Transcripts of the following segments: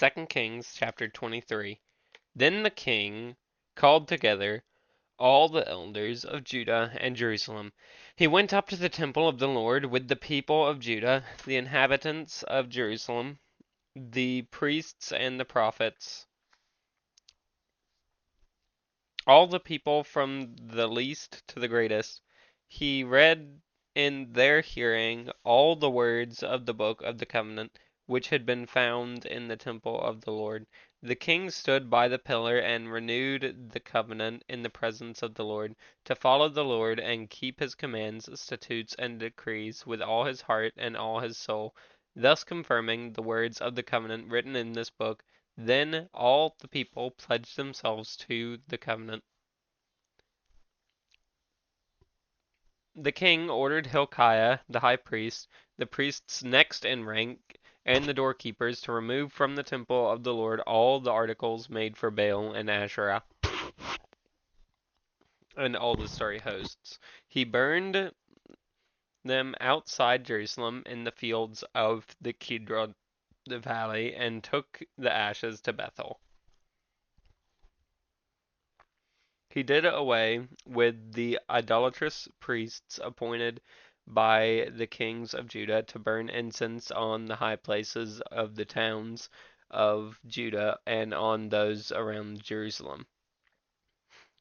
2 Kings chapter 23. Then the king called together all the elders of Judah and Jerusalem. He went up to the temple of the Lord with the people of Judah, the inhabitants of Jerusalem, the priests and the prophets, all the people from the least to the greatest. He read in their hearing all the words of the book of the covenant, which had been found in the temple of the Lord. The king stood by the pillar and renewed the covenant in the presence of the Lord, to follow the Lord and keep his commands, statutes, and decrees with all his heart and all his soul, thus confirming the words of the covenant written in this book. Then all the people pledged themselves to the covenant. The king ordered Hilkiah the high priest, the priests next in rank, and the doorkeepers to remove from the temple of the Lord all the articles made for Baal and Asherah and all the starry hosts. He burned them outside Jerusalem in the fields of the Kidron the valley and took the ashes to Bethel. He did away with the idolatrous priests appointed by the kings of Judah to burn incense on the high places of the towns of Judah and on those around Jerusalem.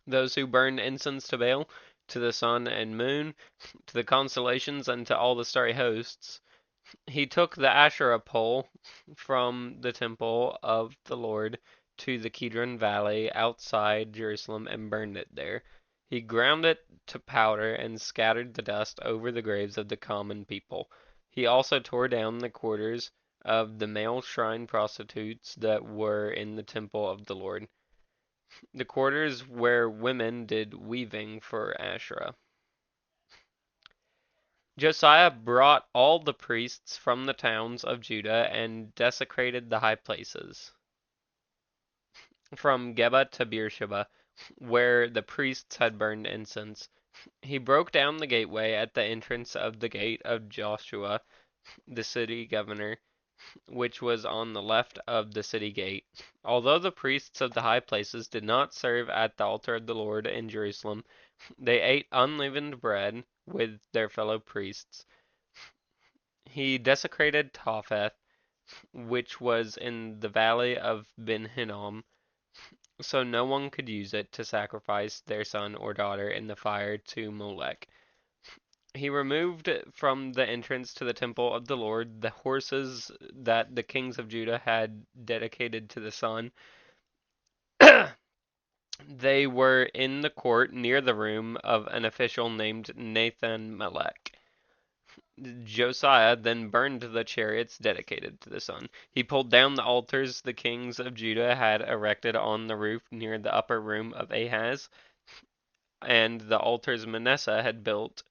Those who burned incense to Baal, to the sun and moon, to the constellations, and to all the starry hosts. He took the Asherah pole from the temple of the Lord to the Kidron Valley outside Jerusalem and burned it there. He ground it to powder and scattered the dust over the graves of the common people. He also tore down the quarters of the male shrine prostitutes that were in the temple of the Lord, the quarters where women did weaving for Asherah. Josiah brought all the priests from the towns of Judah and desecrated the high places, from Geba to Beersheba, where the priests had burned incense. He broke down the gateway at the entrance of the gate of Joshua, the city governor, which was on the left of the city gate. Although the priests of the high places did not serve at the altar of the Lord in Jerusalem, they ate unleavened bread with their fellow priests. He desecrated Topheth, which was in the valley of Ben Hinnom, so no one could use it to sacrifice their son or daughter in the fire to Molech. He removed from the entrance to the temple of the Lord the horses that the kings of Judah had dedicated to the sun. They were in the court near the room of an official named Nathan-Melech. Josiah then burned the chariots dedicated to the sun. He pulled down the altars the kings of Judah had erected on the roof near the upper room of Ahaz, and the altars Manasseh had built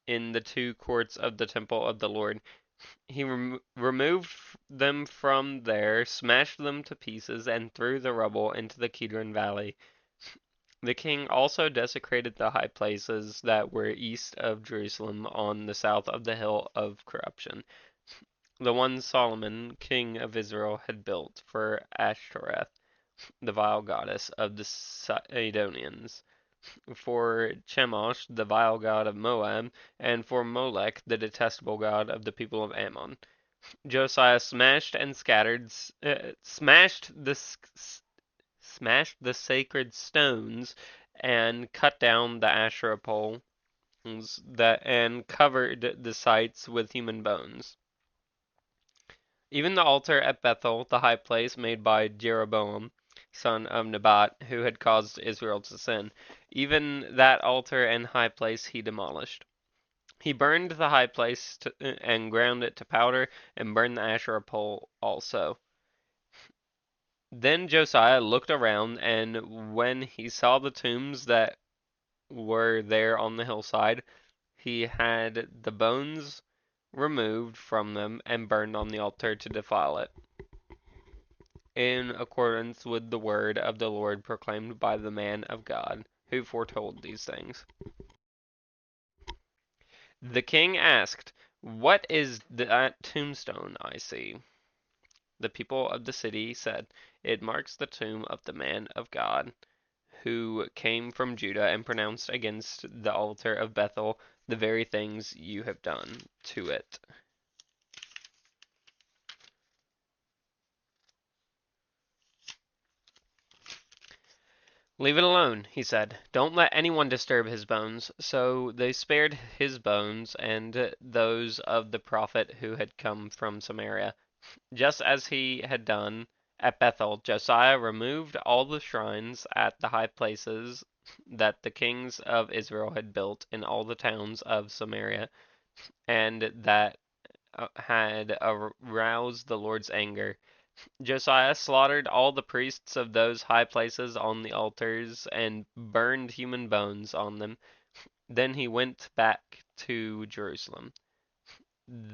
in the two courts of the temple of the Lord. He removed them from there, smashed them to pieces, and threw the rubble into the Kidron Valley. The king also desecrated the high places that were east of Jerusalem on the south of the hill of corruption, the one Solomon, king of Israel, had built for Ashtoreth, the vile goddess of the Sidonians, for Chemosh, the vile god of Moab, and for Molech, the detestable god of the people of Ammon. Josiah smashed and scattered, smashed the sacred stones and cut down the Asherah poles that and covered the sites with human bones. Even the altar at Bethel, the high place made by Jeroboam, son of Nebat, who had caused Israel to sin, even that altar and high place he demolished. He burned the high place and ground it to powder, and burned the Asherah pole also. Then Josiah looked around, and when he saw the tombs that were there on the hillside, he had the bones removed from them and burned on the altar to defile it, in accordance with the word of the Lord proclaimed by the man of God, who foretold these things. The king asked, "What is that tombstone I see?" The people of the city said, "It marks the tomb of the man of God who came from Judah and pronounced against the altar of Bethel the very things you have done to it." "Leave it alone," he said. "Don't let anyone disturb his bones." So they spared his bones and those of the prophet who had come from Samaria. Just as he had done at Bethel, Josiah removed all the shrines at the high places that the kings of Israel had built in all the towns of Samaria, and that had aroused the Lord's anger. Josiah slaughtered all the priests of those high places on the altars and burned human bones on them. Then he went back to Jerusalem.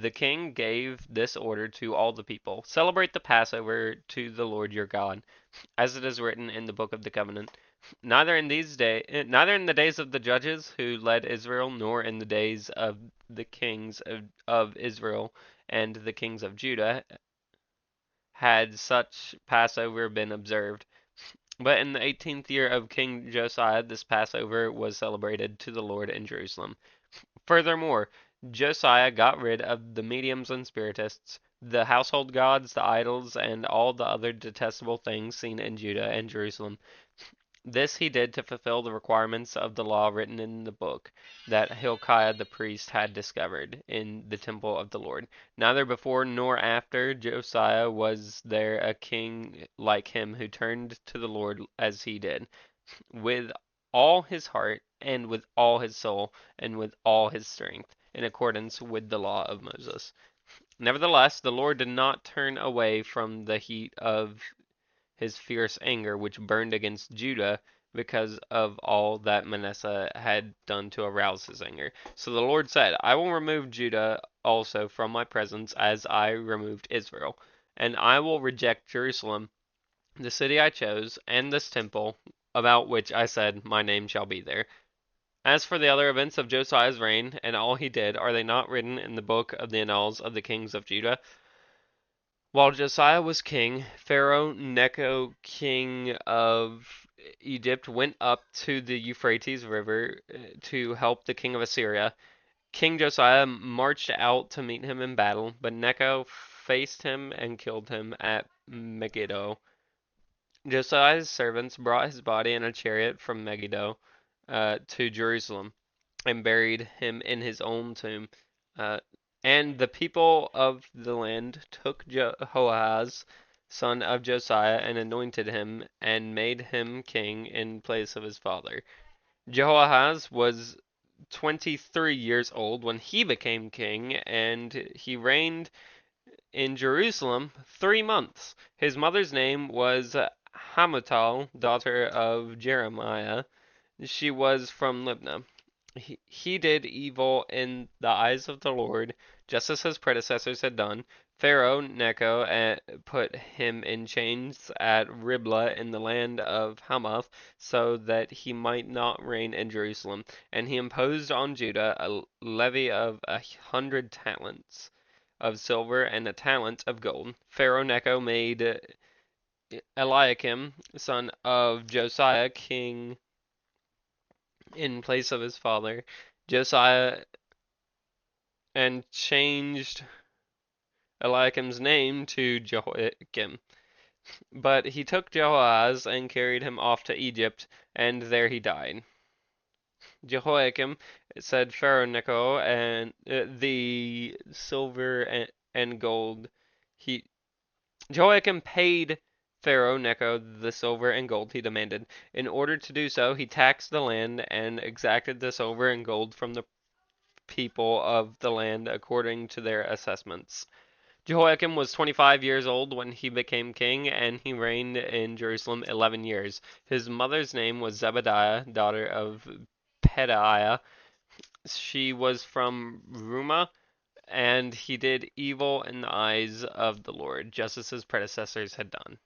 The king gave this order to all the people: "Celebrate the Passover to the Lord your God, as it is written in the book of the covenant. Neither in the days of the judges who led Israel, nor in the days of the kings of Israel and the kings of Judah had such Passover been observed. But in the 18th year of King Josiah, this Passover was celebrated to the Lord in Jerusalem. Furthermore, Josiah got rid of the mediums and spiritists, the household gods, the idols, and all the other detestable things seen in Judah and Jerusalem. This he did to fulfill the requirements of the law written in the book that Hilkiah the priest had discovered in the temple of the Lord. Neither before nor after Josiah was there a king like him who turned to the Lord as he did, with all his heart, and with all his soul, and with all his strength, in accordance with the law of Moses. Nevertheless, the Lord did not turn away from the heat of his fierce anger, which burned against Judah because of all that Manasseh had done to arouse his anger. So the Lord said, "I will remove Judah also from my presence as I removed Israel, and I will reject Jerusalem, the city I chose, and this temple about which I said, my name shall be there." As for the other events of Josiah's reign and all he did, are they not written in the book of the annals of the kings of Judah? While Josiah was king, Pharaoh Necho, king of Egypt, went up to the Euphrates River to help the king of Assyria. King Josiah marched out to meet him in battle, but Necho faced him and killed him at Megiddo. Josiah's servants brought his body in a chariot from Megiddo to Jerusalem and buried him in his own tomb. Uh, and the people of the land took Jehoahaz, son of Josiah, and anointed him and made him king in place of his father. Jehoahaz was 23 years old when he became king, and he reigned in Jerusalem 3 months. His mother's name was Hamutal, daughter of Jeremiah. She was from Libnah. He did evil in the eyes of the Lord, just as his predecessors had done. Pharaoh Necho put him in chains at Riblah in the land of Hamath, so that he might not reign in Jerusalem. And he imposed on Judah a levy of 100 talents of silver and a talent of gold. Pharaoh Necho made Eliakim, son of Josiah, king in place of his father, Josiah, and changed Eliakim's name to Jehoiakim. But he took Jehoahaz and carried him off to Egypt, and there he died. Jehoiakim said, "Pharaoh Necho, and the silver and gold he Jehoiakim paid Pharaoh Necho the silver and gold he demanded. In order to do so, he taxed the land and exacted the silver and gold from the people of the land according to their assessments." Jehoiakim was 25 years old when he became king, and he reigned in Jerusalem 11 years. His mother's name was Zebediah, daughter of Pedaiah. She was from Rumah, and he did evil in the eyes of the Lord, just as his predecessors had done.